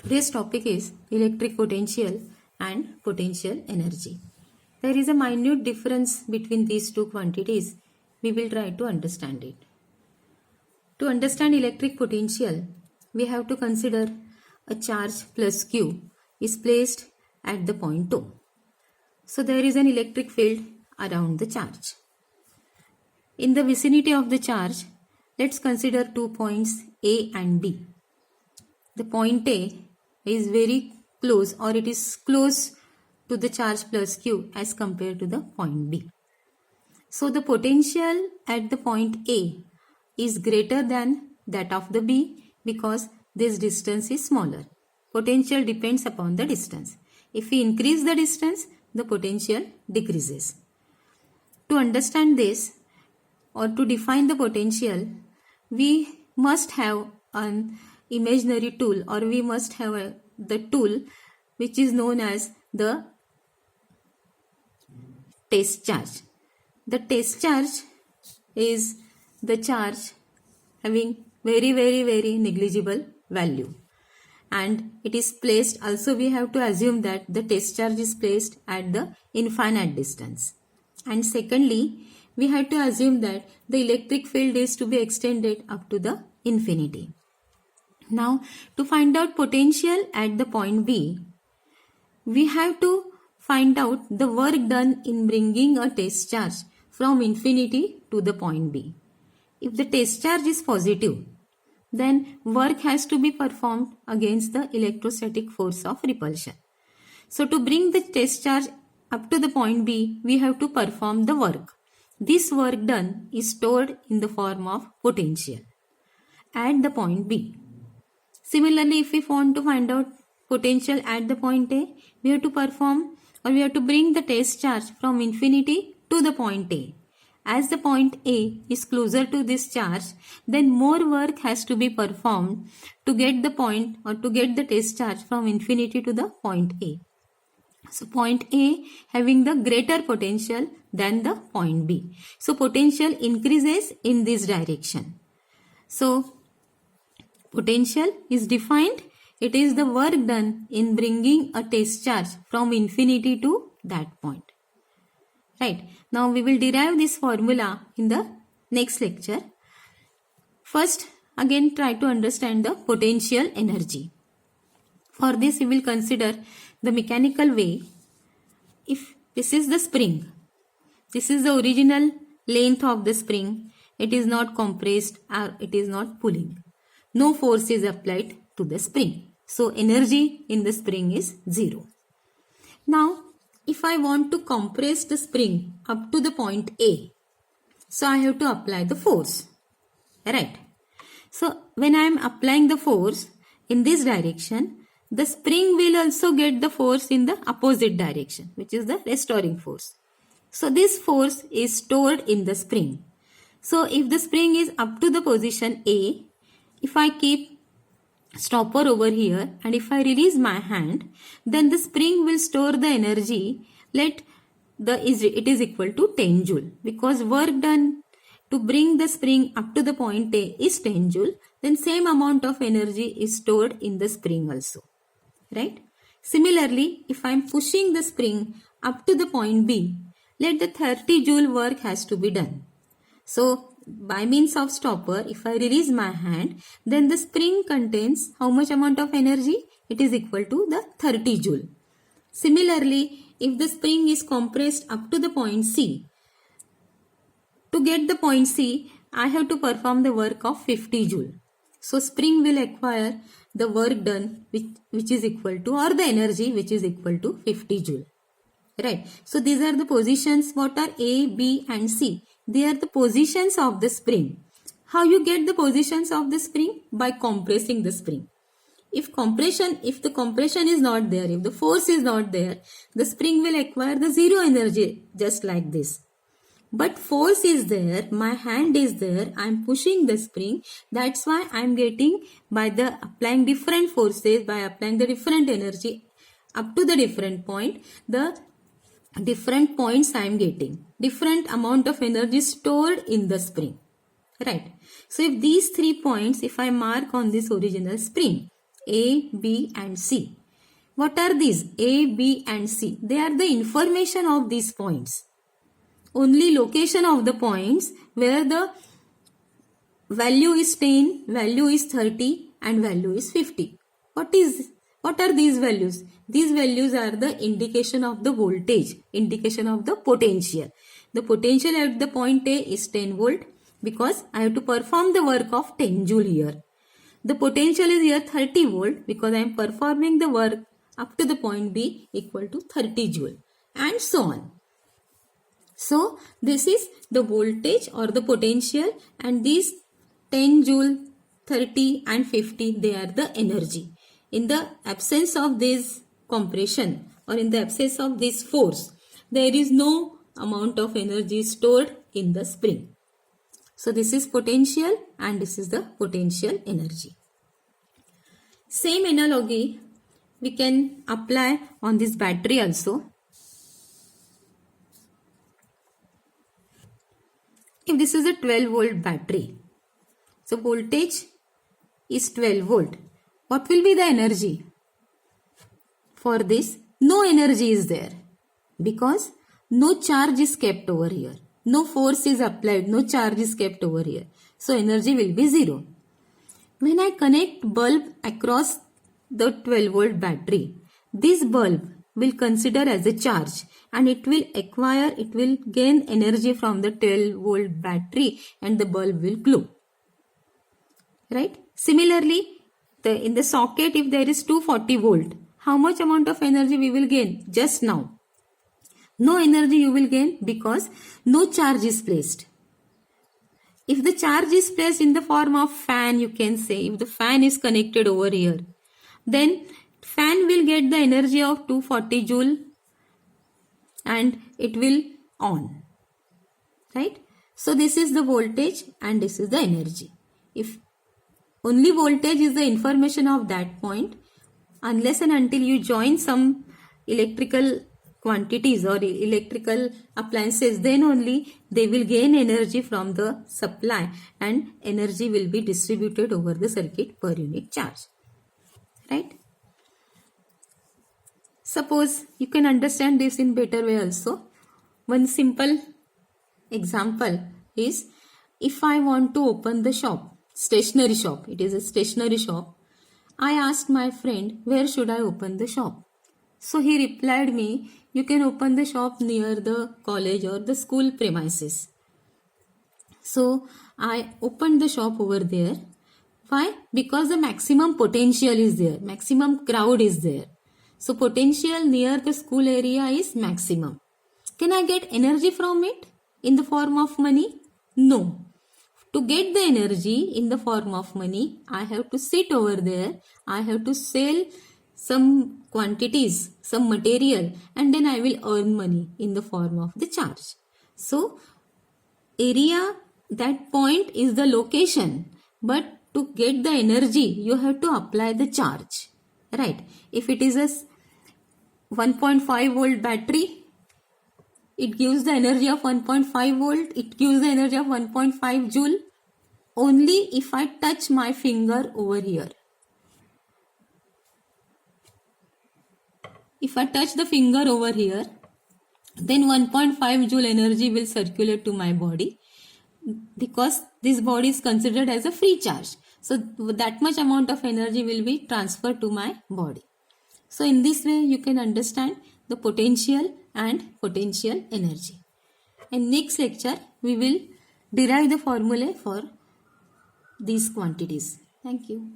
Today's topic is electric potential and potential energy. There is a minute difference between these two quantities. We will try to understand it. To understand electric potential, we have to consider a charge plus Q is placed at the point O. So there is an electric field around the charge. In the vicinity of the charge, let's consider 2 points A and B. The point A is very close, or it is close to the charge plus Q as compared to the point B. So the potential at the point A is greater than that of the B because this distance is smaller. Potential depends upon the distance. If we increase the distance, the potential decreases. To understand this or to define the potential, we must have an imaginary tool, or we must have the tool which is known as the test charge. The test charge is the charge having very negligible value, and it is placed, also we have to assume that the test charge is placed at the infinite distance. And secondly, we have to assume that the electric field is to be extended up to the infinity. Now, to find out potential at the point B, we have to find out the work done in bringing a test charge from infinity to the point B. If the test charge is positive, then work has to be performed against the electrostatic force of repulsion. So to bring the test charge up to the point B, we have to perform the work. This work done is stored in the form of potential at the point B. Similarly, if we want to find out potential at the point A, we have to perform, or we have to bring the test charge from infinity to the point A. As the point A is closer to this charge, then more work has to be performed to get the point, or to get the test charge from infinity to the point A. So point A having the greater potential than the point B. So potential increases in this direction. So potential is defined. It is the work done in bringing a test charge from infinity to that point. Right. Now we will derive this formula in the next lecture. First, again try to understand the potential energy. For this, we will consider the mechanical way. If this is the spring, this is the original length of the spring, it is not compressed or it is not pulling. No force is applied to the spring. So energy in the spring is 0. Now, if I want to compress the spring up to the point A, so I have to apply the force. Right. So when I am applying the force in this direction, the spring will also get the force in the opposite direction, which is the restoring force. So this force is stored in the spring. So if the spring is up to the position A, if I keep stopper over here and if I release my hand, then the spring will store the energy. It is equal to 10 joule, because work done to bring the spring up to the point A is 10 joule. Then same amount of energy is stored in the spring also. Right? Similarly, if I am pushing the spring up to the point B, let the 30 joule work has to be done. So by means of stopper, if I release my hand, then the spring contains how much amount of energy? It is equal to the 30 joule. Similarly, if the spring is compressed up to the point C, to get the point C, I have to perform the work of 50 joule. So spring will acquire the work done which is equal to, or the energy which is equal to 50 joule. Right. So these are the positions. What are A, B and C? They are the positions of the spring. How you get the positions of the spring? By compressing the spring. If the compression is not there, if the force is not there, the spring will acquire the 0 energy, just like this. But force is there, my hand is there, I am pushing the spring. That's why I am getting, by the applying different forces, by applying the different energy up to the different point, the different points I am getting. Different amount of energy stored in the spring. Right. So if these 3 points, if I mark on this original spring, A, B and C. What are these? A, B and C. They are the information of these points. Only location of the points where the value is 10, value is 30 and value is 50. What are these values? These values are the indication of the voltage, indication of the potential. The potential at the point A is 10 volt because I have to perform the work of 10 joule here. The potential is here 30 volt because I am performing the work up to the point B equal to 30 joule and so on. So this is the voltage or the potential, and these 10 joule, 30 and 50, they are the energy. In the absence of this compression or in the absence of this force, there is no amount of energy stored in the spring. So this is potential and this is the potential energy. Same analogy we can apply on this battery also. If this is a 12 volt battery, so voltage is 12 volt. What will be the energy? For this, no energy is there because no charge is kept over here. No force is applied, no charge is kept over here. So energy will be 0. When I connect bulb across the 12 volt battery, this bulb will consider as a charge and it will gain energy from the 12 volt battery and the bulb will glow. Right? Similarly, in the socket, if there is 240 volt, how much amount of energy we will gain? Just now. No energy you will gain because no charge is placed. If the charge is placed in the form of fan, you can say, if the fan is connected over here, then fan will get the energy of 240 joule and it will on. Right? So this is the voltage and this is the energy. If only voltage is the information of that point, unless and until you join some electrical quantities or electrical appliances, then only they will gain energy from the supply and energy will be distributed over the circuit per unit charge. Right? Suppose you can understand this in better way also. One simple example is, if I want to open the shop, stationery shop, it is a stationery shop. I asked my friend, where should I open the shop? So he replied me, you can open the shop near the college or the school premises. So I opened the shop over there. Why? Because the maximum potential is there, maximum crowd is there. So potential near the school area is maximum. Can I get energy from it in the form of money? No. To get the energy in the form of money, I have to sit over there, I have to sell some quantities, some material, and then I will earn money in the form of the charge. So area, that point is the location, but to get the energy, you have to apply the charge. Right? If it is a 1.5 volt battery, it gives the energy of 1.5 volt, it gives the energy of 1.5 joule only if I touch my finger over here. If I touch the finger over here, then 1.5 joule energy will circulate to my body because this body is considered as a free charge. So that much amount of energy will be transferred to my body. So in this way you can understand the potential and potential energy. In next lecture we will derive the formulae for these quantities. Thank you.